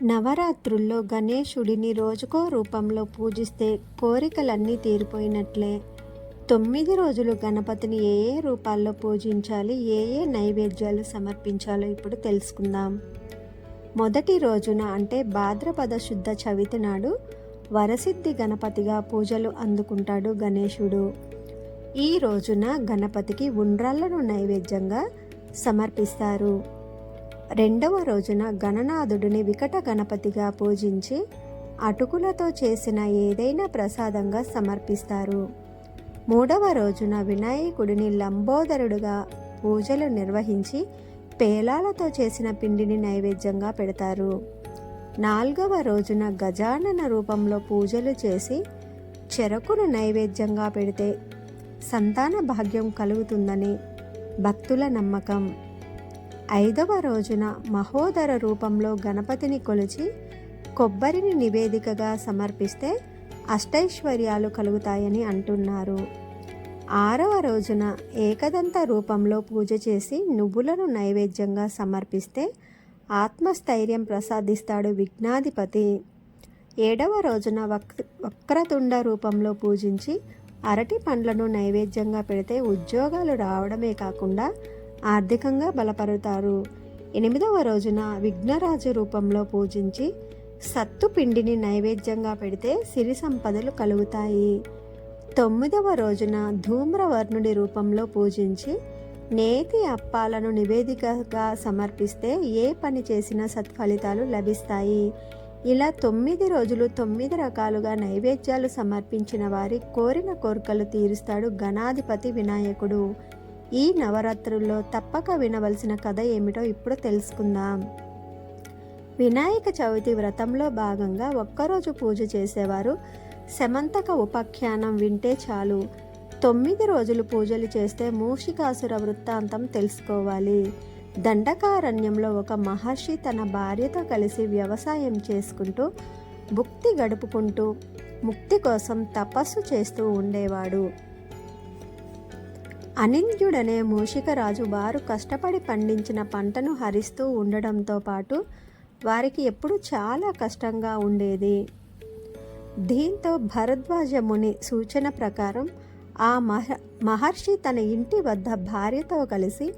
నవరాత్రుల్లో గణేశుడిని రోజుకో రూపంలో పూజిస్తే కోరికలన్నీ తీరిపోయినట్లే. 9 రోజులు గణపతిని ఏ ఏ రూపాల్లో పూజించాలి, ఏ ఏ నైవేద్యాలు సమర్పించాలో ఇప్పుడు తెలుసుకుందాం. మొదటి రోజున అంటే భాద్రపద శుద్ధ చవితి నాడు వరసిద్ధి గణపతిగా పూజలు అందుకుంటాడు గణేశుడు. ఈ రోజున గణపతికి ఉండ్రాళ్లను నైవేద్యంగా సమర్పిస్తారు. రెండవ రోజున గణనాథుడిని వికట గణపతిగా పూజించి అటుకులతో చేసిన ఏదైనా ప్రసాదంగా సమర్పిస్తారు. మూడవ రోజున వినాయకుడిని లంబోదరుడుగా పూజలు నిర్వహించి పేలాలతో చేసిన పిండిని నైవేద్యంగా పెడతారు. నాలుగవ రోజున గజానన రూపంలో పూజలు చేసి చెరకును నైవేద్యంగా పెడితే సంతాన భాగ్యం కలుగుతుందని భక్తుల నమ్మకం. ఐదవ రోజున మహోదర రూపంలో గణపతిని కొలిచి కొబ్బరిని నివేదికగా సమర్పిస్తే అష్టైశ్వర్యాలు కలుగుతాయని అంటున్నారు. ఆరవ రోజున ఏకదంత రూపంలో పూజ చేసి నువ్వులను నైవేద్యంగా సమర్పిస్తే ఆత్మస్థైర్యం ప్రసాదిస్తాడు విఘ్నాధిపతి. ఏడవ రోజున వక్రతుండ రూపంలో పూజించి అరటి పండ్లను నైవేద్యంగా పెడితే ఉద్యోగాలు రావడమే కాకుండా ఆర్థికంగా బలపరుతారు. ఎనిమిదవ రోజున విఘ్నరాజు రూపంలో పూజించి సత్తు పిండిని నైవేద్యంగా పెడితే సిరి సంపదలు కలుగుతాయి. తొమ్మిదవ రోజున ధూమ్రవర్ణుడి రూపంలో పూజించి నేతి అప్పాలను నివేదికగా సమర్పిస్తే ఏ పని చేసినా సత్ఫలితాలు లభిస్తాయి. ఇలా 9 రోజులు 9 రకాలుగా నైవేద్యాలు సమర్పించిన వారి కోరిన కోరికలు తీరుస్తాడు గణాధిపతి వినాయకుడు. ఈ నవరాత్రుల్లో తప్పక వినవలసిన కథ ఏమిటో ఇప్పుడు తెలుసుకుందాం. వినాయక చవితి వ్రతంలో భాగంగా ఒక్కరోజు పూజ చేసేవారు శమంతక ఉపాఖ్యానం వింటే చాలు. 9 రోజులు పూజలు చేస్తే మూషికాసుర వృత్తాంతం తెలుసుకోవాలి. దండకారణ్యంలో ఒక మహర్షి తన భార్యతో కలిసి వ్యవసాయం చేసుకుంటూ భుక్తి గడుపుకుంటూ ముక్తి కోసం తపస్సు చేస్తూ ఉండేవాడు. అనింద్యుడనే మూషికరాజు వారు కష్టపడి పండించిన పంటను హరిస్తూ ఉండడంతో పాటు వారికి ఎప్పుడూ చాలా కష్టంగా ఉండేది. దీంతో భరద్వాజ ముని సూచన ప్రకారం ఆ మహర్షి తన ఇంటి వద్ద భార్యతో కలిసి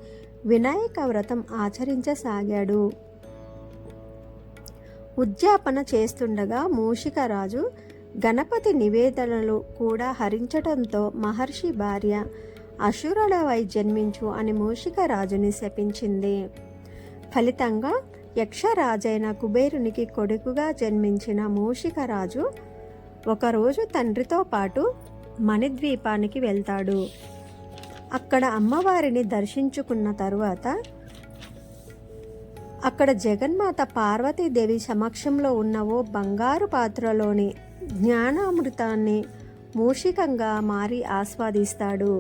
వినాయక వ్రతం ఆచరించసాగాడు. ఉద్యాపన చేస్తుండగా మూషికరాజు గణపతి నివేదనలు కూడా హరించడంతో మహర్షి భార్య అసురుడవై జన్మించు అని మూషికరాజుని శపించింది. ఫలితంగా యక్షరాజైన కుబేరునికి కొడుకుగా జన్మించిన మూషికరాజు ఒకరోజు తండ్రితో పాటు మణిద్వీపానికి వెళ్తాడు. అక్కడ అమ్మవారిని దర్శించుకున్న తరువాత అక్కడ జగన్మాత పార్వతీదేవి సమక్షంలో ఉన్న ఓ బంగారు పాత్రలోని జ్ఞానామృతాన్ని మూషికంగా మారి ఆస్వాదిస్తాడు.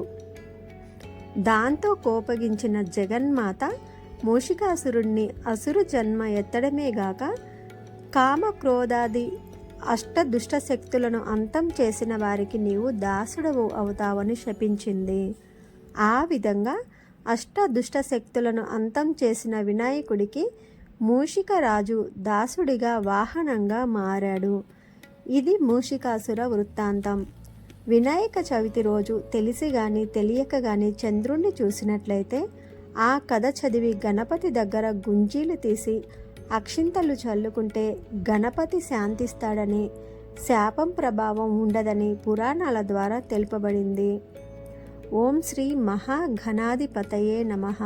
దాంతో కోపగించిన జగన్మాత మూషికాసురుణ్ణి అసురు జన్మ ఎత్తడమే గాక కామ క్రోధాది అష్టదుష్ట శక్తులను అంతం చేసిన వారికి నీవు దాసుడవు అవుతావని శపించింది. ఆ విధంగా అష్టదుష్ట శక్తులను అంతం చేసిన వినాయకుడికి మూషికరాజు దాసుడిగా వాహనంగా మారాడు. ఇది మూషికాసుర వృత్తాంతం. వినాయక చవితి రోజు తెలిసి కానీ తెలియక కానీ చంద్రుణ్ణి చూసినట్లయితే ఆ కథ చదివి గణపతి దగ్గర గుంజీలు తీసి అక్షింతలు చల్లుకుంటే గణపతి శాంతిస్తాడని, శాపం ప్రభావం ఉండదని పురాణాల ద్వారా తెలుపబడింది. ఓం శ్రీ మహాగణాధిపతయే నమః.